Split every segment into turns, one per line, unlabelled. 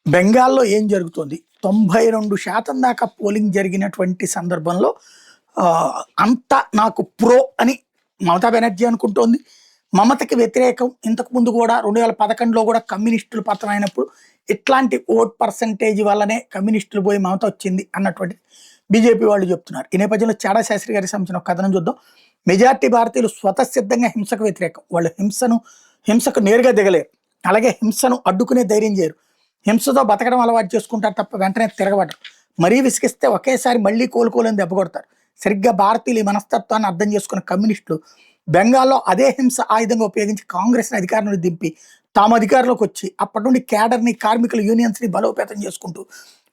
బెంగాల్లో ఏం జరుగుతోంది? 92% దాకా పోలింగ్ జరిగినటువంటి సందర్భంలో అంతా నాకు ప్రో అని మమతా బెనర్జీ అనుకుంటోంది. మమతకి వ్యతిరేకం ఇంతకుముందు కూడా 2011లో కూడా కమ్యూనిస్టులు పతనమైనప్పుడు ఇట్లాంటి ఓట్ పర్సెంటేజ్ వల్లనే కమ్యూనిస్టులు పోయి మమత వచ్చింది అన్నటువంటి బీజేపీ వాళ్ళు చెప్తున్నారు. ఈ నేపథ్యంలో చాడా శాస్త్రి గారికి సంబంధించిన ఒక కథనం చూద్దాం. మెజార్టీ భారతీయులు స్వతసిద్ధంగా హింసకు వ్యతిరేకం. వాళ్ళు హింసకు నేరుగా దిగలేరు. అలాగే హింసను అడ్డుకునే ధైర్యం చేయరు. హింసతో బతకడం అలవాటు చేసుకుంటారు తప్ప వెంటనే తిరగబడరు. మరీ విసిగిస్తే ఒకేసారి మళ్ళీ కోలుకోలేని దెబ్బ కొడతారు. సరిగ్గా భారతీయులు ఈ మనస్తత్వాన్ని అర్థం చేసుకున్న కమ్యూనిస్టులు బెంగాల్లో అదే హింస ఆయుధంగా ఉపయోగించి కాంగ్రెస్ని అధికారంలో దింపి తాము అధికారంలోకి వచ్చి అప్పటి నుండి క్యాడర్ని, కార్మికుల యూనియన్స్ని బలోపేతం చేసుకుంటూ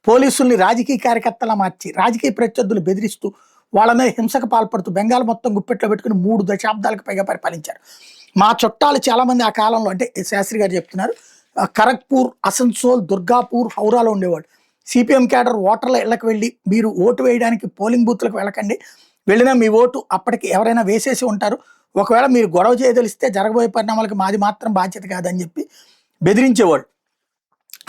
పోలీసుల్ని రాజకీయ కార్యకర్తలా మార్చి రాజకీయ ప్రత్యర్థులు బెదిరిస్తూ వాళ్ళ మీద హింసకు పాల్పడుతూ బెంగాల్ మొత్తం గుప్పెట్లో పెట్టుకుని 3 దశాబ్దాలకు పైగా పరిపాలించారు. మా చుట్టాలు చాలామంది ఆ కాలంలో, అంటే శాస్త్రి గారు చెప్తున్నారు, ఖరగ్పూర్, అసన్సోల్, దుర్గాపూర్, హౌరాలో ఉండేవాడు. సిపిఎం క్యాడర్ ఓటర్ల ఇళ్లకు వెళ్ళి మీరు ఓటు వేయడానికి పోలింగ్ బూత్లకు వెళ్ళకండి, వెళ్ళినా మీ ఓటు అప్పటికి ఎవరైనా వేసేసి ఉంటారు, ఒకవేళ మీరు గొడవ చేయదలిస్తే జరగబోయే పరిణామాలకు మాది మాత్రం బాధ్యత కాదని చెప్పి బెదిరించేవాడు.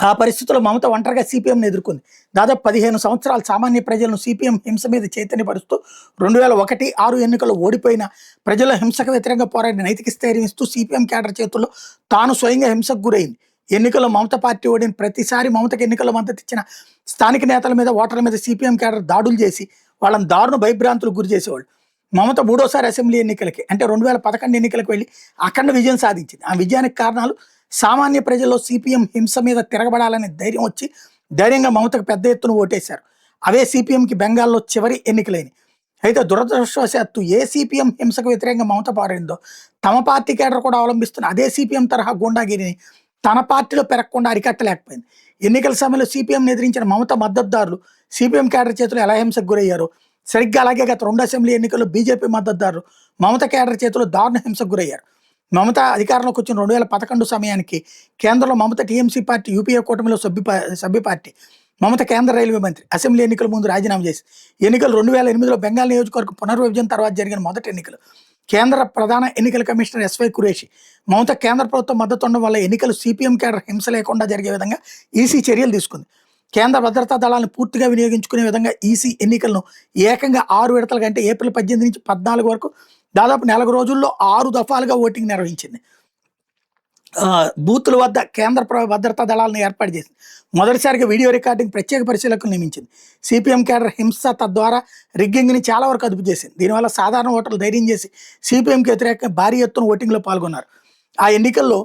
ఆ పరిస్థితుల్లో మమత ఒంటరిగా సిపిఎంని ఎదుర్కొంది. దాదాపు 15 సంవత్సరాలు సామాన్య ప్రజలను సిపిఎం హింస మీద చైతన్యపరుస్తూ 2001, 6 ఎన్నికల్లో ఓడిపోయిన ప్రజల హింసకు వ్యతిరేకంగా పోరాడిన నైతిక స్థైర్యం ఇస్తూ సిపిఎం క్యాడర్ చేతుల్లో తాను స్వయంగా హింసకు గురైంది. ఎన్నికల్లో మమత పార్టీ ఓడిన ప్రతిసారి మమతకు ఎన్నికల్లో మద్దతు ఇచ్చిన స్థానిక నేతల మీద, ఓటర్ల మీద సిపిఎం క్యాడర్ దాడులు చేసి వాళ్ళని దారుణ భయభ్రాంతులకు గురి చేసేవాళ్ళు. మమత 3వసారి అసెంబ్లీ ఎన్నికలకి, అంటే 2011 ఎన్నికలకు వెళ్ళి అఖండ విజయం సాధించింది. ఆ విజయానికి కారణాలు సామాన్య ప్రజల్లో సిపిఎం హింస మీద తిరగబడాలనే ధైర్యం వచ్చి ధైర్యంగా మమతకు పెద్ద ఎత్తున ఓటేశారు. అవే సిపిఎంకి బెంగాల్లో చివరి ఎన్నికలైనవి. అయితే దురదృష్టవశాత్తు ఏ సిపిఎం హింసకు వ్యతిరేకంగా మమత పారిందో తమ పార్టీ కేడర్ కూడా అవలంబిస్తున్న అదే సిపిఎం తరహా గూండాగిరిని తన పార్టీలో పెరగకుండా అరికట్టలేకపోయింది. ఎన్నికల సమయంలో సిపిఎంని ఎదిరించిన మమత మద్దతుదారులు సిపిఎం కేడర్ చేతులు ఎలా హింసకు గురయ్యారో సరిగ్గా అలాగే గత 2 అసెంబ్లీ ఎన్నికల్లో బీజేపీ మద్దతుదారులు మమత కేడర్ చేతులు దారుణ హింసకు గురయ్యారు. మమత అధికారంలోకి వచ్చిన 2011 సమయానికి కేంద్రంలో మమత టీఎంసీ పార్టీ యూపీఏ కూటమిలో సభ్య పార్టీ. మమత కేంద్ర రైల్వే మంత్రి. అసెంబ్లీ ఎన్నికల ముందు రాజీనామా చేసి ఎన్నికలు 2008లో బెంగాల్ నియోజకవర్గ పునర్విభజన తర్వాత జరిగిన మొదటి ఎన్నికలు. కేంద్ర ప్రధాన ఎన్నికల కమిషనర్ ఎస్వై కురేషి మమత కేంద్ర ప్రభుత్వం మద్దతు ఉండడం వల్ల ఎన్నికలు సిపిఎం కేడర్ హింస లేకుండా జరిగే విధంగా ఈసీ చర్యలు తీసుకుంది. కేంద్ర భద్రతా దళాలను పూర్తిగా వినియోగించుకునే విధంగా ఈసీ ఎన్నికలను ఏకంగా 6 విడతలుగా, అంటే ఏప్రిల్ 18 నుంచి 14 వరకు దాదాపు 4 రోజుల్లో 6 దఫాలుగా ఓటింగ్ నిర్వహించింది. బూతుల వద్ద కేంద్ర భద్రతా దళాలను ఏర్పాటు చేసింది. మొదటిసారిగా వీడియో రికార్డింగ్ ప్రత్యేక పరిశీలకులు నియమించింది. సిపిఎం కేడర్ హింస తద్వారా రిగ్గింగ్ని చాలా వరకు అదుపు చేసింది. దీనివల్ల సాధారణ ఓటర్లు ధైర్యం చేసి సిపిఎంకి వ్యతిరేకంగా భారీ ఎత్తున ఓటింగ్లో పాల్గొన్నారు. ఆ ఎన్నికల్లో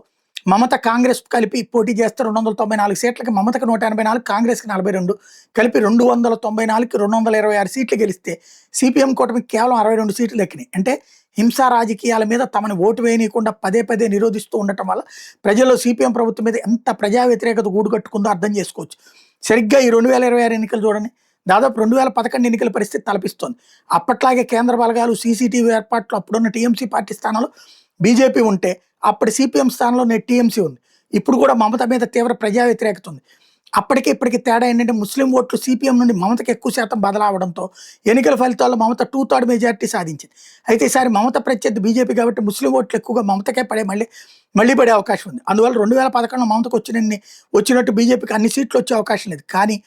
మమత, కాంగ్రెస్ కలిపి పోటీ చేస్తే 294 సీట్లకి మమతకు 184, కాంగ్రెస్కి 42, కలిపి 294కి 226 సీట్లు గెలిస్తే సిపిఎం కూటమికి కేవలం 62 సీట్లు దక్కినాయి. అంటే హింసా రాజకీయాల మీద తమని ఓటు వేయనీయకుండా పదే నిరోధిస్తూ ఉండటం వల్ల ప్రజల్లో సిపిఎం ప్రభుత్వం మీద ఎంత ప్రజా వ్యతిరేకత గూడుకట్టుకుందో అర్థం చేసుకోవచ్చు. సరిగ్గా ఈ 2026 ఎన్నికలు చూడండి, దాదాపు 2011 ఎన్నికల పరిస్థితి తలపిస్తోంది. అప్పట్లాగే కేంద్ర బలగాలు, సీసీటీవీ ఏర్పాట్లు అప్పుడున్న టీఎంసీ పార్టీ స్థానంలో బీజేపీ ఉంటే అప్పటి సిపిఎం స్థానంలో నేటి టీఎంసీ ఉంది. ఇప్పుడు కూడా మమత మీద తీవ్ర ప్రజా వ్యతిరేకత ఉంది. అప్పటికి ఇప్పటికి తేడా ఏంటంటే ముస్లిం ఓట్లు సిపిఎం నుండి మమతకు ఎక్కువ శాతం బదలావడంతో ఎన్నికల ఫలితాల్లో మమత 2/3 మెజార్టీ సాధించింది. అయితే ఈసారి మమత ప్రత్యర్థి బీజేపీ కాబట్టి ముస్లిం ఓట్లు ఎక్కువగా మమతకే మళ్ళీ పడే అవకాశం ఉంది. అందువల్ల 2011లో మమతకు వచ్చినట్టు బీజేపీకి అన్ని సీట్లు వచ్చే అవకాశం లేదు. కానీ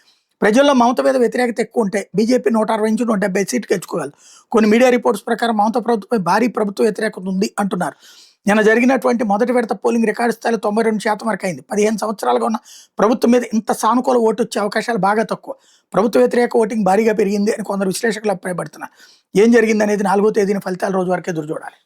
ప్రజల్లో మమత మీద వ్యతిరేకత ఎక్కువ ఉంటే బీజేపీ 160 నుంచి 170 సీట్లు గెలుచుకోగలదు. కొన్ని మీడియా రిపోర్ట్స్ ప్రకారం మమత ప్రభుత్వంపై భారీ ప్రభుత్వ వ్యతిరేకత ఉంది అంటున్నారు. నిన్న జరిగినటువంటి మొదటి విడత పోలింగ్ రికార్డు స్థాయిలో 92% వరకు అయింది. 15 సంవత్సరాలుగా ఉన్న ప్రభుత్వం మీద ఇంత సానుకూల ఓటు వచ్చే అవకాశాలు బాగా తక్కువ. ప్రభుత్వ వ్యతిరేక ఓటింగ్ భారీగా పెరిగింది అని కొందరు విశ్లేషకులు అభిప్రాయపడుతున్నారు. ఏం జరిగింది అనేది 4వ తేదీన ఫలితాల రోజు వరకే ఎదురు చూడాలి.